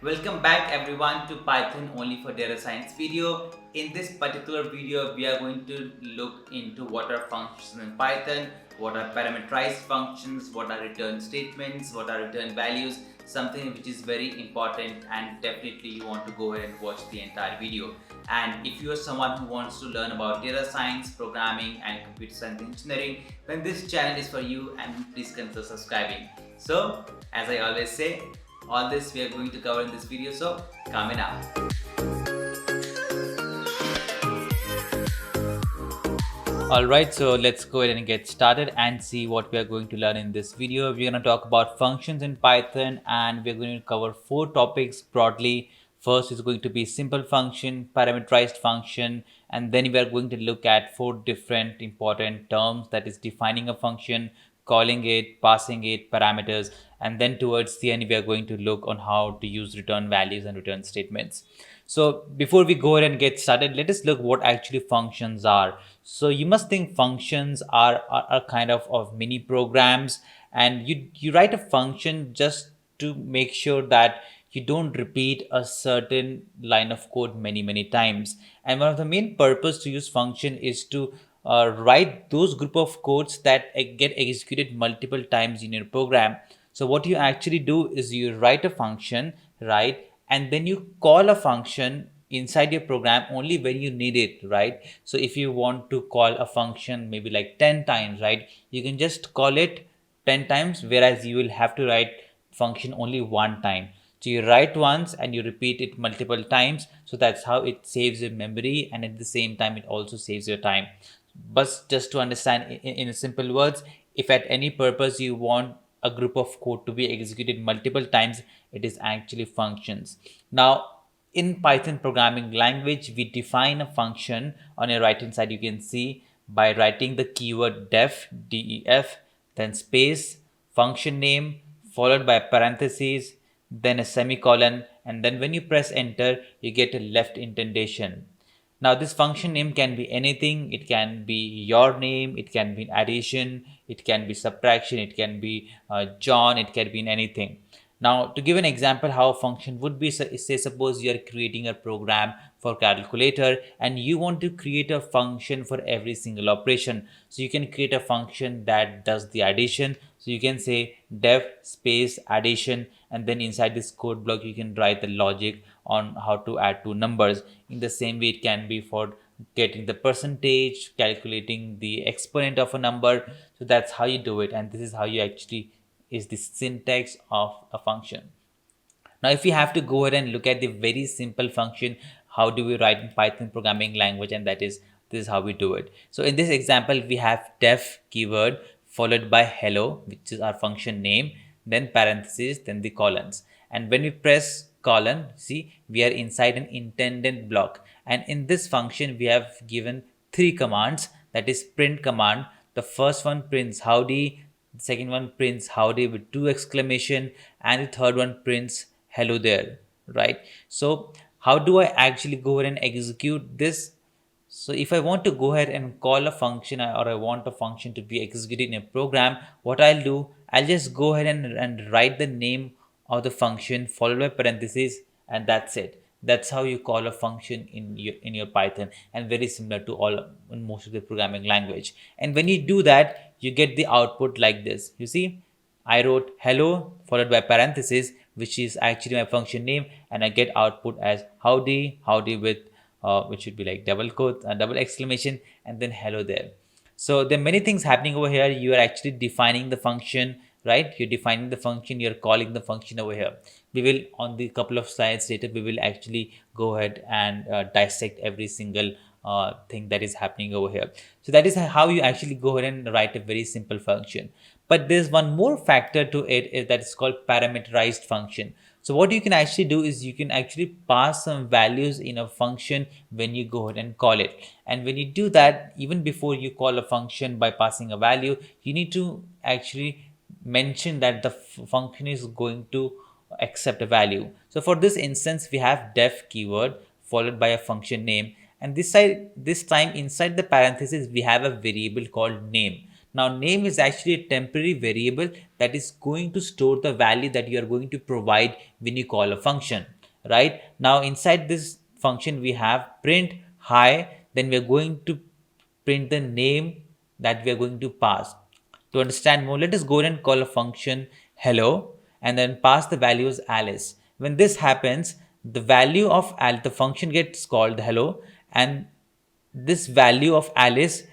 Welcome back everyone to Python only for data science video. In this particular video, we are going to look into what are functions in Python, what are parameterized functions, what are return statements, what are return values, something which is very important and definitely you want to go ahead and watch the entire video. And if you are someone who wants to learn about data science, programming and computer science engineering, then this channel is for you and please consider subscribing. So, as I always say, all this we are going to cover in this video, so coming up. Alright, so let's go ahead and get started and see what we are going to learn in this video. We're going to talk about functions in Python and we're going to cover 4 topics broadly. First is going to be simple function, parameterized function, and then we are going to look at 4 different important terms, that is defining a function, calling it, passing it, parameters, and then towards the end we are going to look on how to use return values and return statements. So before we go ahead and get started, let us look what actually functions are. So you must think functions are kind of mini programs, and you write a function just to make sure that you don't repeat a certain line of code many times. And one of the main purpose to use function is to write those group of codes that get executed multiple times in your program. So what you actually do is you write a function, right? And then you call a function inside your program only when you need it, right? So if you want to call a function maybe like 10 times, right, you can just call it 10 times, whereas you will have to write function only one time. So you write once and you repeat it multiple times, so that's how it saves your memory, and at the same time it also saves your time. But just to understand in simple words, if at any purpose you want a group of code to be executed multiple times, it is actually functions. Now, in Python programming language, we define a function. On your right hand side, you can see by writing the keyword def, then space, function name, followed by parentheses, then a semicolon, and then when you press enter, you get a left indentation. Now this function name can be anything. It can be your name, it can be addition, it can be subtraction, it can be John, it can be in anything. Now to give an example how a function would be, say suppose you are creating a program for calculator and you want to create a function for every single operation. So you can create a function that does the addition. So you can say def space addition, and then inside this code block you can write the logic on how to add two numbers. In the same way it can be for getting the percentage, calculating the exponent of a number. So that's how you do it, and this is how you actually is the syntax of a function. Now if we have to go ahead and look at the very simple function, how do we write in Python programming language, and that is this is how we do it. So in this example we have def keyword followed by hello, which is our function name, then parentheses, then the colons. And when we press colon, see we are inside an intended block, and in this function we have given three commands, that is print command. The first one prints howdy, the second one prints howdy with two exclamation, and the third one prints hello there, right? So how do I actually go ahead and execute this? So if I want to go ahead and call a function, or I want a function to be executed in a program, what I'll do, I'll just go ahead and write the name of the function followed by parentheses, and that's it. That's how you call a function in your Python, and very similar to all in most of the programming language. And when you do that, you get the output like this. You see, I wrote hello followed by parentheses, which is actually my function name, and I get output as howdy with which should be like double quote, double exclamation, and then hello there. So there are many things happening over here. You are actually defining the function, right? You're defining the function, you're calling the function over here. We will, on the couple of slides later, we will actually go ahead and dissect every single thing that is happening over here. So that is how you actually go ahead and write a very simple function. But there's one more factor to it, is that is called parameterized function. So what you can actually do is you can actually pass some values in a function when you go ahead and call it. And when you do that, even before you call a function by passing a value, you need to actually mention that the function is going to accept a value. So for this instance, we have def keyword followed by a function name, and this time inside the parenthesis we have a variable called name. Now name is actually a temporary variable that is going to store the value that you are going to provide when you call a function, right? Now inside this function we have print hi, then we are going to print the name that we are going to pass. To understand more, let us go ahead and call a function hello and then pass the values Alice. When this happens, the value of the function gets called hello, and this value of Alice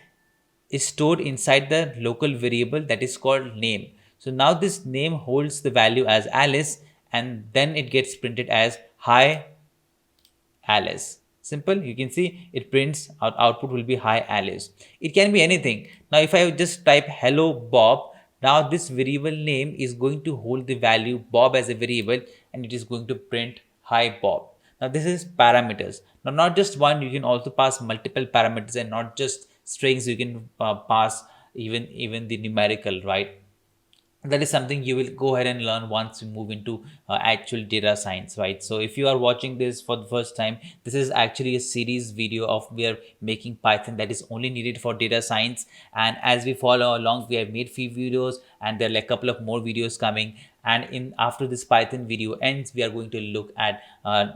is stored inside the local variable that is called name. So now this name holds the value as Alice, and then it gets printed as hi Alice. Simple. You can see it prints output will be hi Alice. It can be anything. Now if I just type hello Bob, now this variable name is going to hold the value Bob as a variable, and it is going to print hi Bob. Now this is parameters. Now not just one, you can also pass multiple parameters, and not just strings. You can pass even the numerical, right? That is something you will go ahead and learn once you move into actual data science, right? So if you are watching this for the first time, this is actually a series video of we are making Python that is only needed for data science. And as we follow along, we have made few videos, and there are like a couple of more videos coming. And in after this Python video ends, we are going to look at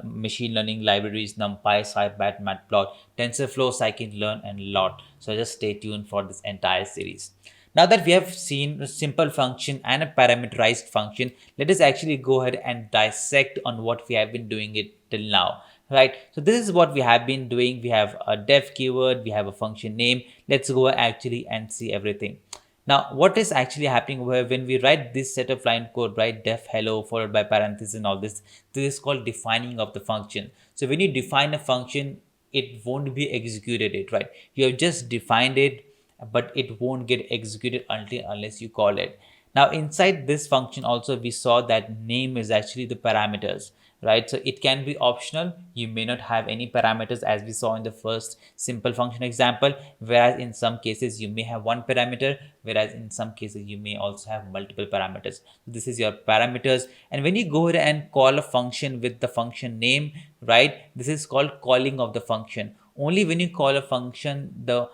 machine learning libraries, NumPy, Scikit, Matplotlib, TensorFlow, scikit-learn, and lot. So just stay tuned for this entire series. Now that we have seen a simple function and a parameterized function, let us actually go ahead and dissect on what we have been doing it till now, right? So this is what we have been doing. We have a def keyword, we have a function name. Let's go actually and see everything. Now, what is actually happening over here when we write this set of line code, right? Def hello followed by parenthesis and all this. This is called defining of the function. So when you define a function, it won't be executed, it right? You have just defined it, but it won't get executed until unless you call it. Now inside this function also we saw that name is actually the parameters, right? So it can be optional. You may not have any parameters as we saw in the first simple function example, whereas in some cases you may have one parameter, whereas in some cases you may also have multiple parameters. So this is your parameters, and when you go ahead and call a function with the function name, right, this is called calling of the function. Only when you call a function, the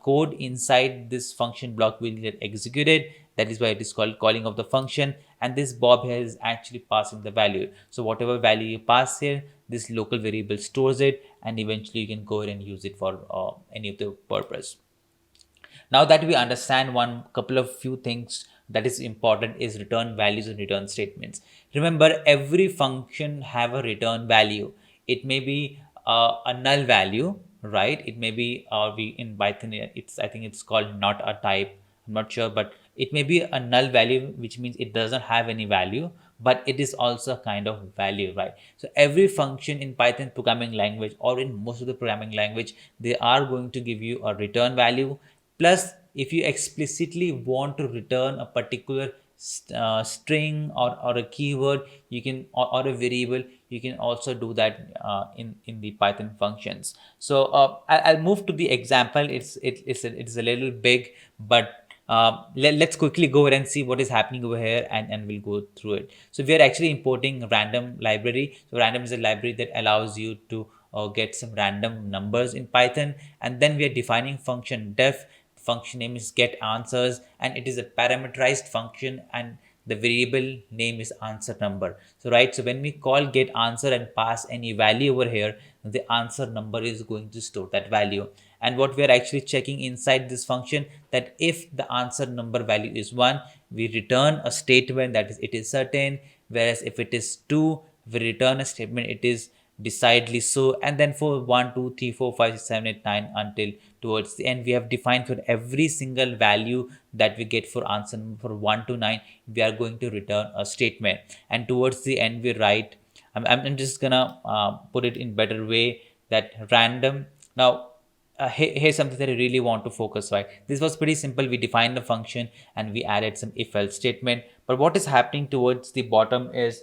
code inside this function block will get executed. That is why it is called calling of the function. And this Bob here is actually passing the value. So whatever value you pass here, this local variable stores it, and eventually you can go ahead and use it for any of the purpose. Now that we understand one couple of few things that is important is return values and return statements. Remember, every function have a return value. It may be a null value, right? It may be we in Python it's I think it's called not a type. I'm not sure, but it may be a null value, which means it doesn't have any value, but it is also a kind of value, right? So every function in Python programming language or in most of the programming language, they are going to give you a return value. Plus, if you explicitly want to return a particular string or a keyword, you can or a variable, you can also do that in the Python functions. So I'll move to the example. It's a little big, but let's quickly go ahead and see what is happening over here, and we'll go through it. So we are actually importing random library. So random is a library that allows you to get some random numbers in Python, and then we are defining function def. Function name is get answers, and it is a parameterized function, and the variable name is answer number. So right, so when we call get answer and pass any value over here, the answer number is going to store that value. And what we are actually checking inside this function, that if the answer number value is 1, we return a statement that is it is certain, whereas if it is 2, we return a statement it is decidedly so. And then for 1 2 3 4 5 6 7 8 9 until towards the end, we have defined for every single value that we get for answer number for 1 to 9, we are going to return a statement. And towards the end we write, I'm just gonna put it in better way, that random. Now here's something that I really want to focus, right? This was pretty simple. We defined the function and we added some if else statement. But what is happening towards the bottom is,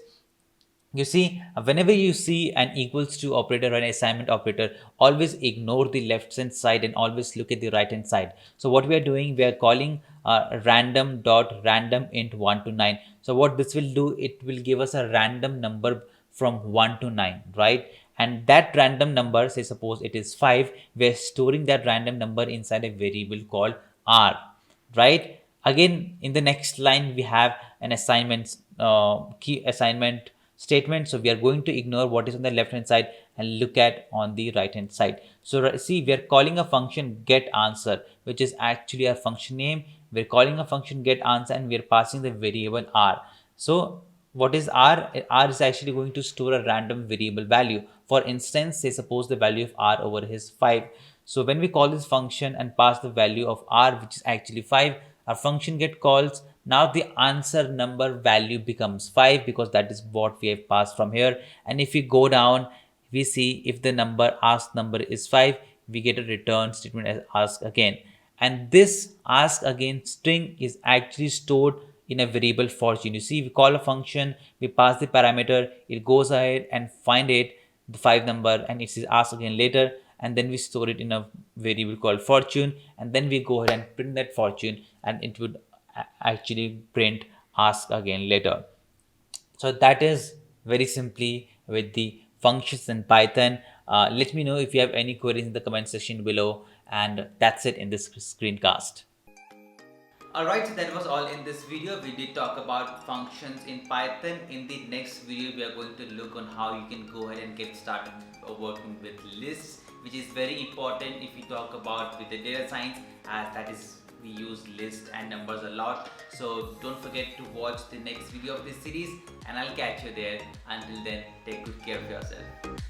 you see, whenever you see an equals to operator or an assignment operator, always ignore the left hand side and always look at the right hand side. So what we are doing, we are calling random dot random int 1 to 9. So what this will do, it will give us a random number from 1 to 9, right? And that random number, say suppose it is 5, we are storing that random number inside a variable called r. right? Again, in the next line, we have an assignment, key assignment statement. So we are going to ignore what is on the left hand side and look at on the right hand side. So see, we are calling a function get answer, which is actually a function name. We're calling a function get answer and we're passing the variable r. So what is r? R is actually going to store a random variable value. For instance, say suppose the value of r over here is 5. So when we call this function and pass the value of r, which is actually 5, our function get calls. Now the answer number value becomes 5 because that is what we have passed from here. And if we go down, we see if the number asked number is 5, we get a return statement as ask again. And this ask again string is actually stored in a variable fortune. You see, we call a function, we pass the parameter, it goes ahead and find it, the 5 number, and it is asked again later, and then we store it in a variable called fortune, and then we go ahead and print that fortune, and it would actually print ask again later. So that is very simply with the functions in Python. Let me know if you have any queries in the comment section below, and that's it in this screencast. Alright, so that was all in this video. We did talk about functions in Python. In the next video, we are going to look on how you can go ahead and get started working with lists, which is very important if you talk about with the data science, as that is we use lists and numbers a lot. So don't forget to watch the next video of this series, and I'll catch you there. Until then, take good care of yourself.